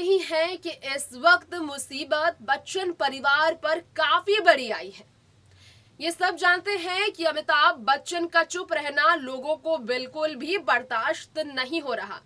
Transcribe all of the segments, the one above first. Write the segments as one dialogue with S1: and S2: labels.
S1: जानते ही हैं कि इस वक्त मुसीबत बच्चन परिवार पर काफी बड़ी आई है। ये सब जानते हैं कि अमिताभ बच्चन का चुप रहना लोगों को बिल्कुल भी बर्दाश्त नहीं हो रहा।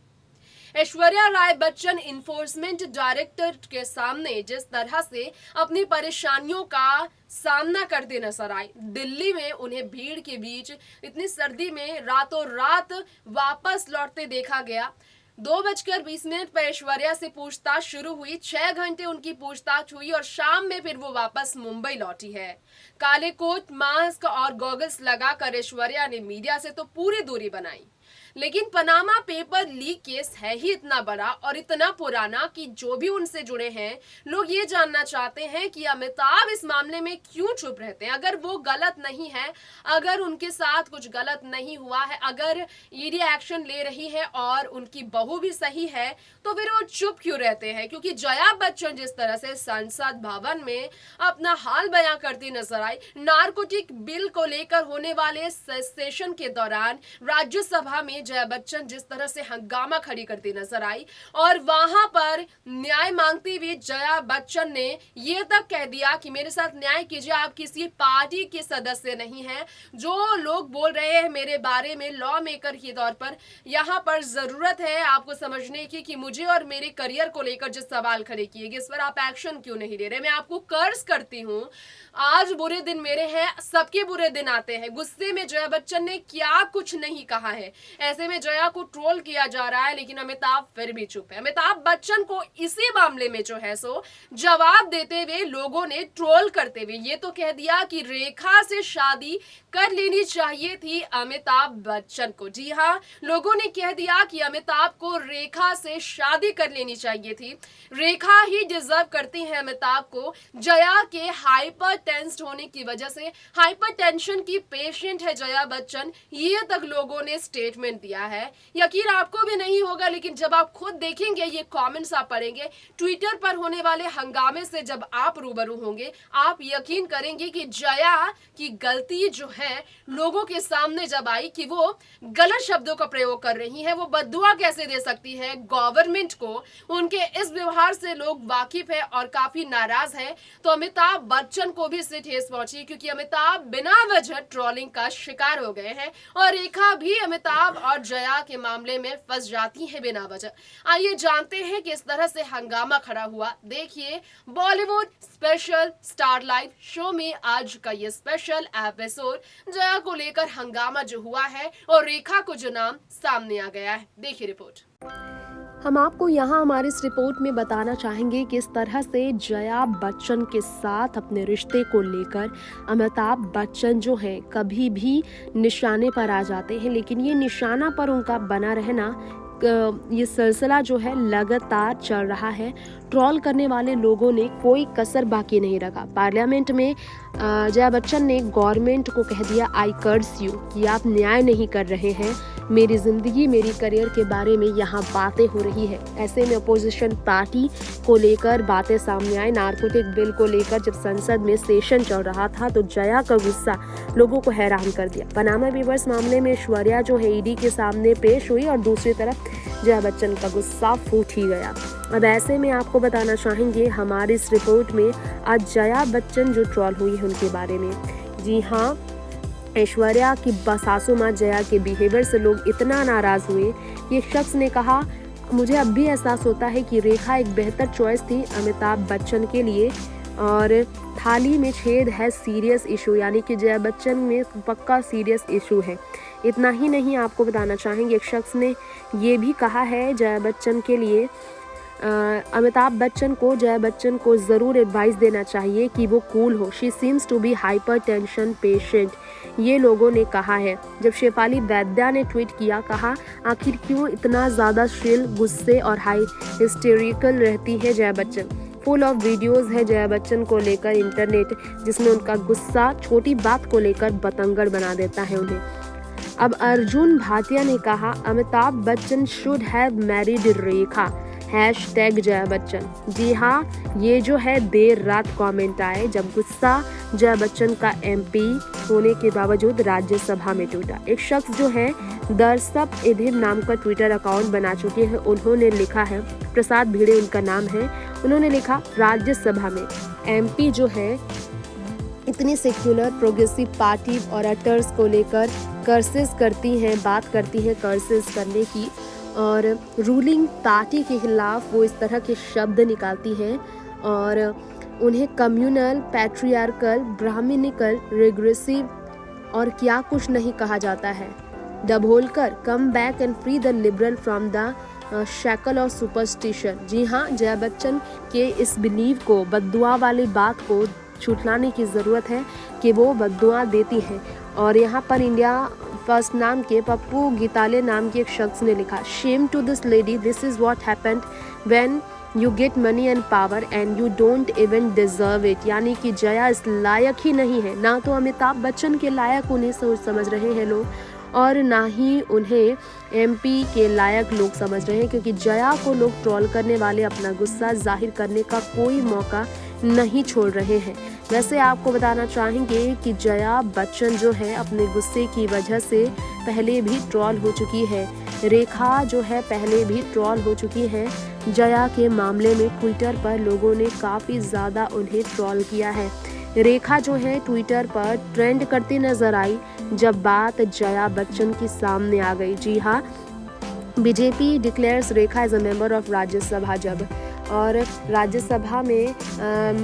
S1: ऐश्वर्या राय बच्चन इन्फोर्समेंट डायरेक्टर के सामने जिस तरह से अपनी परेशानियों का सामना करते नजर आए, दिल्ली में उन्हें भीड़ के बीच इतनी सर्दी में रातों रात वापस लौटते देखा गया। 2:20 पर ऐश्वर्या से पूछताछ शुरू हुई, 6 घंटे उनकी पूछताछ हुई और शाम में फिर वो वापस मुंबई लौटी है। काले कोट, मास्क और गॉगल्स लगाकर ऐश्वर्या ने मीडिया से तो पूरी दूरी बनाई, लेकिन पनामा पेपर लीक केस है ही इतना बड़ा और इतना पुराना कि जो भी उनसे जुड़े हैं लोग ये जानना चाहते हैं कि अमिताभ इस मामले में क्यों चुप रहते हैं। अगर वो गलत नहीं है, अगर उनके साथ कुछ गलत नहीं हुआ है, अगर ईडी एक्शन ले रही है और उनकी बहू भी सही है, तो फिर वो चुप क्यों रहते हैं। क्योंकि जया बच्चन जिस तरह से संसद भवन में अपना हाल बयां करती नजर आई, नारकोटिक बिल को लेकर होने वाले सेशन के दौरान राज्यसभा में जया बच्चन जिस तरह से हंगामा खड़ी करती नजर आई और वहां पर न्याय मांगती हुई जया बच्चन ने यह तक कह दिया कि मेरे साथ न्याय कीजिए, आप किसी पार्टी के सदस्य नहीं हैं। जो लोग बोल रहे हैं मेरे बारे में लॉ मेकर के तौर पर, यहां पर जरूरत है आपको समझने की कि मुझे और मेरे करियर को लेकर जो सवाल खड़े किए गए, इस पर आप एक्शन क्यों नहीं ले रहे। मैं आपको कर्ज करती हूं, आज बुरे दिन मेरे हैं, सबके बुरे दिन आते हैं। गुस्से में जया बच्चन ने क्या कुछ नहीं कहा है। ऐसे में जया को ट्रोल किया जा रहा है, लेकिन अमिताभ फिर भी चुप है। अमिताभ बच्चन को इसी मामले में जो है सो जवाब देते हुए लोगों ने ट्रोल करते हुए ये तो कह दिया कि रेखा से शादी कर लेनी चाहिए थी अमिताभ बच्चन को। जी हाँ, लोगों ने कह दिया कि अमिताभ को रेखा से शादी कर लेनी चाहिए थी, रेखा ही डिजर्व करती है अमिताभ को। जया के हाइपर टेंस्ड होने की वजह से, हाइपर टेंशन की पेशेंट है जया बच्चन, ये तक लोगों ने स्टेटमेंट दिया है। यकीन आपको भी नहीं होगा, लेकिन जब आप खुद देखेंगे, ये कमेंट्स आप पढ़ेंगे, ट्विटर पर होने वाले हंगामे से जब आप रूबरू होंगे, आप यकीन करेंगे कि जया की गलती जो है लोगों के सामने जब आई कि वो गलत शब्दों का प्रयोग कर रही है, वो बद्दुआ कैसे दे सकती है गवर्नमेंट को। उनके इस व्यवहार से लोग वाकिफ है और काफी नाराज है। तो अमिताभ बच्चन को भी इससे ठेस पहुंची, क्योंकि अमिताभ बिना वजह ट्रोलिंग का शिकार हो गए हैं और रेखा भी अमिताभ और जया के मामले में फंस जाती है बिना वजह। आइए जानते हैं कि इस तरह से हंगामा खड़ा हुआ। देखिए Bollywood special star live show में आज का ये स्पेशल एपिसोड, जया को लेकर हंगामा जो हुआ है और रेखा को जो नाम सामने आ गया है। देखिए रिपोर्ट।
S2: हम आपको यहाँ हमारे इस रिपोर्ट में बताना चाहेंगे कि इस तरह से जया बच्चन के साथ अपने रिश्ते को लेकर अमिताभ बच्चन जो हैं कभी भी निशाने पर आ जाते हैं, लेकिन ये निशाना पर उनका बना रहना, ये सिलसिला जो है लगातार चल रहा है। ट्रोल करने वाले लोगों ने कोई कसर बाकी नहीं रखा। पार्लियामेंट में जया बच्चन ने गवर्नमेंट को कह दिया, आई कर्स यू, कि आप न्याय नहीं कर रहे हैं, मेरी जिंदगी मेरी करियर के बारे में यहाँ बातें हो रही है। ऐसे में अपोजिशन पार्टी को लेकर बातें सामने आई। नारकोटिक बिल को लेकर जब संसद में सेशन चल रहा था तो जया का गुस्सा लोगों को हैरान कर दिया। पनामा पेपर्स मामले में ऐश्वर्या जो है ईडी के सामने पेश हुई और दूसरी तरफ जया बच्चन का गुस्सा फूट ही गया। अब ऐसे में आपको बताना चाहेंगे हमारी इस रिपोर्ट में आज जया बच्चन जो ट्रोल हुई है उनके बारे में। जी हाँ, ऐश्वर्या की सासू माँ जया के बिहेवियर से लोग इतना नाराज हुए कि एक शख्स ने कहा, मुझे अब भी एहसास होता है कि रेखा एक बेहतर चॉइस थी अमिताभ बच्चन के लिए और थाली में छेद है सीरियस इशू, यानी कि जया बच्चन में पक्का सीरियस इशू है। इतना ही नहीं, आपको बताना चाहेंगे एक शख्स ने ये भी कहा है जया बच्चन के लिए, अमिताभ बच्चन को जया बच्चन को ज़रूर एडवाइस देना चाहिए कि वो कूल हो, she seems to be hypertension patient, ये लोगों ने कहा है। जब शेफाली वैद्या ने ट्वीट किया, कहा आखिर क्यों इतना ज़्यादा श्रिल, गुस्से और हाई हिस्टेरिकल रहती है Jaya Bachchan. Full of videos है जया बच्चन को लेकर इंटरनेट, जिसमें उनका गुस्सा छोटी बात को लेकर बतंगड़ बना देता है उन्हें। अब अर्जुन भाटिया ने कहा, Amitabh Bachchan should have married Rekha, hashtag Jaya Bachchan. जी हाँ, ये जो है देर रात कमेंट आए जब गुस्सा जया बच्चन का एमपी होने के बावजूद राज्यसभा में टूटा। एक शख्स जो है दरसप इधिर नाम का ट्विटर अकाउंट बना चुके हैं। उन्होंने लिखा है, प्रसाद भिड़े उनका नाम है, उन्होंने लिखा राज्यसभा में एमपी जो है इतनी सेक्युलर प्रोग्रेसिव पार्टी और अटर्स को लेकर कर्सेस करती हैं, बात करती हैं कर्सेस करने की, और रूलिंग पार्टी के खिलाफ वो इस तरह के शब्द निकालती हैं और उन्हें कम्युनल, पैट्रियार्कल, ब्राह्मणिकल, रिग्रेसिव और क्या कुछ नहीं कहा जाता है। Dabholkar come back and free the liberal from the shackle और सुपरस्टिशन। जी हाँ, जया बच्चन के इस बिलीव को, बद्दुआ वाली बात को छुटलाने की ज़रूरत है कि वो बद्दुआ देती हैं। और यहाँ पर इंडिया फर्स्ट नाम के पप्पू गीताले नाम के एक शख्स ने लिखा, shame to this lady, this is what happened when you get money and power and you don't even deserve it. यानी कि जया इस लायक ही नहीं है, ना तो अमिताभ बच्चन के लायक उन्हें सोच समझ रहे हैं लोग, और ना ही उन्हें एमपी के लायक लोग समझ रहे हैं, क्योंकि जया को लोग ट्रोल करने वाले अपना गुस्सा जाहिर करने का कोई मौका नहीं छोड़ रहे हैं। वैसे आपको बताना चाहेंगे कि जया बच्चन जो है अपने गुस्से की वजह से पहले भी ट्रोल हो चुकी है। रेखा जो है पहले भी ट्रोल हो चुकी है। जया के मामले में ट्विटर पर लोगों ने काफ़ी ज़्यादा उन्हें ट्रोल किया है। रेखा जो है ट्विटर पर ट्रेंड करती नजर आई जब बात जया बच्चन की सामने आ गई। जी हाँ, BJP declares Rekha as a member of Rajya Sabha. जब और राज्यसभा में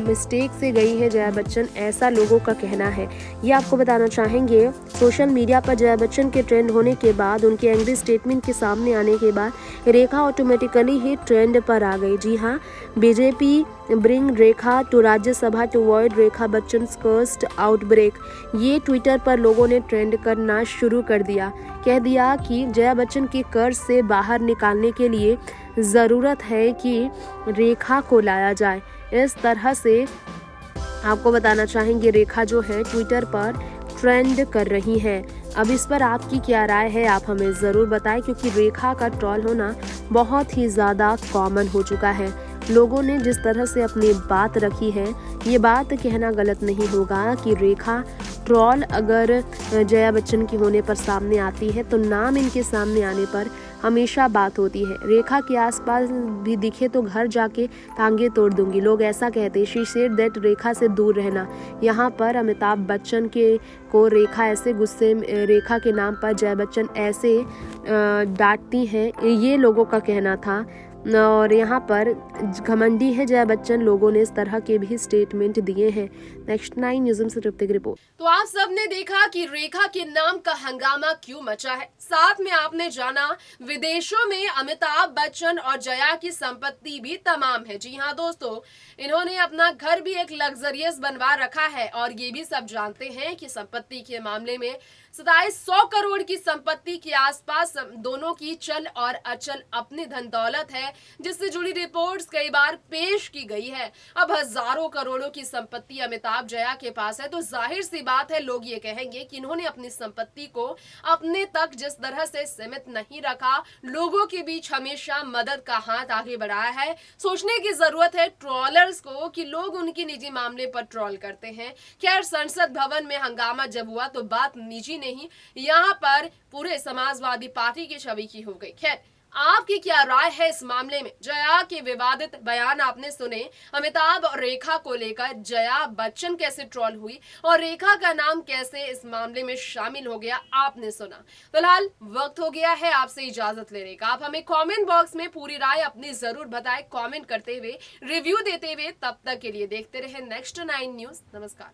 S2: मिस्टेक से गई है जया बच्चन, ऐसा लोगों का कहना है। ये आपको बताना चाहेंगे, सोशल मीडिया पर जया बच्चन के ट्रेंड होने के बाद, उनके एंग्री स्टेटमेंट के सामने आने के बाद रेखा ऑटोमेटिकली ही ट्रेंड पर आ गई। जी हाँ, BJP bring Rekha to Rajya Sabha to avoid Rekha Bachchan curse outbreak. ये ट्विटर पर लोगों ने ट्रेंड करना शुरू कर दिया, कह दिया कि जया बच्चन के कर्ज से बाहर निकालने के लिए ज़रूरत है कि रेखा को लाया जाए। इस तरह से आपको बताना चाहेंगे रेखा जो है ट्विटर पर ट्रेंड कर रही है। अब इस पर आपकी क्या राय है, आप हमें ज़रूर बताएं, क्योंकि रेखा का ट्रोल होना बहुत ही ज़्यादा कॉमन हो चुका है। लोगों ने जिस तरह से अपनी बात रखी है, ये बात कहना गलत नहीं होगा कि रेखा ट्रोल अगर जया बच्चन की होने पर सामने आती है तो नाम इनके सामने आने पर हमेशा बात होती है। रेखा के आसपास भी दिखे तो घर जाके टांगे तोड़ दूंगी, लोग ऐसा कहते हैं। शी सेड दैट रेखा से दूर रहना। यहाँ पर अमिताभ बच्चन के को रेखा ऐसे गुस्से में, रेखा के नाम पर जया बच्चन ऐसे डांटती हैं, ये लोगों का कहना था। और यहाँ पर घमंडी है जया बच्चन, लोगों ने इस तरह के भी स्टेटमेंट दिए हैं। नेक्स्ट 9 न्यूज़ से तृप्ति की रिपोर्ट।
S1: तो आप सबने देखा कि रेखा के नाम का हंगामा क्यों मचा है। साथ में आपने जाना विदेशों में अमिताभ बच्चन और जया की संपत्ति भी तमाम है। जी हाँ दोस्तों, इन्होंने अपना घर भी एक लग्जरियस बनवा रखा है, और ये भी सब जानते हैं कि संपत्ति के मामले में 2700 करोड़ की संपत्ति के आसपास दोनों की चल और अचल अपनी धन दौलत है, जिससे जुड़ी रिपोर्ट्स कई बार पेश की गई है। अब हजारों करोड़ों की संपत्ति अमिताभ जया के पास है, तो जाहिर सी बात है लोग ये कहेंगे कि इन्होंने अपनी संपत्ति को अपने तक जिस तरह से सीमित नहीं रखा, लोगों के बीच हमेशा मदद का हाथ आगे बढ़ाया है। सोचने की जरूरत है ट्रोलर्स को कि लोग उनकी निजी मामले पर ट्रोल करते हैं। खैर, संसद भवन में हंगामा जब हुआ तो बात निजी नहीं, यहाँ पर पूरे समाजवादी पार्टी की छवि की हो गई। खैर, आपकी क्या राय है इस मामले में? जया के विवादित बयान आपने सुने, अमिताभ और रेखा को लेकर जया बच्चन कैसे ट्रोल हुई और रेखा का नाम कैसे इस मामले में शामिल हो गया, आपने सुना। फिलहाल वक्त हो गया है आपसे इजाजत लेने का। आप हमें कमेंट बॉक्स में पूरी राय अपनी जरूर बताएं, कमेंट करते हुए, रिव्यू देते हुए। तब तक के लिए देखते रहे नेक्स्ट 9 न्यूज़। नमस्कार।